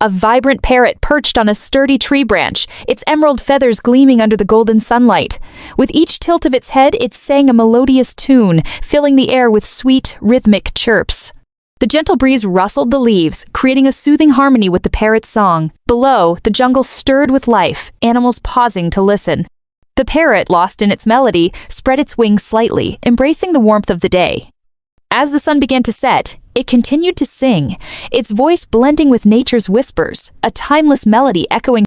a vibrant parrot perched on a sturdy tree branch, its emerald feathers gleaming under the golden sunlight. With each tilt of its head, it sang a melodious tune, filling the air with sweet, rhythmic chirps. The gentle breeze rustled the leaves, creating a soothing harmony with the parrot's song. Below, the jungle stirred with life, animals pausing to listen. The parrot, lost in its melody, spread its wings slightly, embracing the warmth of the day. As the sun began to set, it continued to sing, its voice blending with nature's whispers, a timeless melody echoing